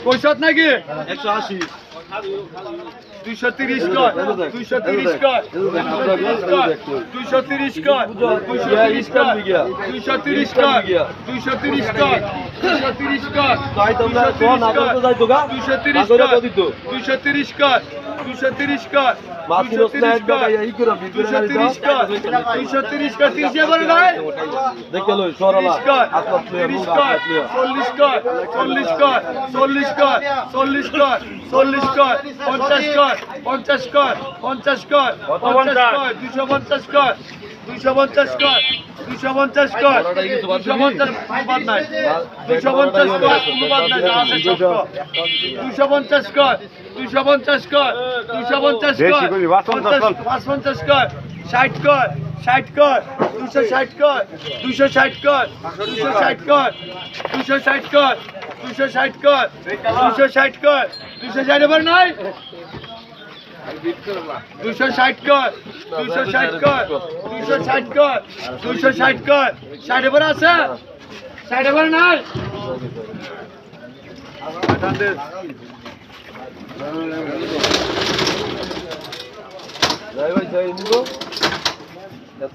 কৈশত নাকি 180 230 কর 230 কর 230 কর 230 কর 230 কর 230 কর 230 কর তাই তোমরা কোন আগত যাই তোগা 230 কর 230 কর 230 কর মাসিরস না একদম এই করে 230 কর 230 কর 30 এবার নাই দেখলো সরলা আসল প্লেয়ার 40 কর 40 কর 40 কর 40 কর 40 কর 50 কর 50 কর 50 কর 50 কর 250 কর 250 কর 250 কর 250 বাদ নাই 250 কর বাদ নাই আছে 250 কর 250 কর 250 কর 50 কর 60 কর 60 কর 260 কর 260 কর 260 কর 260 কর 260 কর 260 কর 260 এবার নাই 260 কর 260 কর 260 কর 260 কর 60 এবার আছে 60 এবার নাই যাই ভাই যাই নিব এত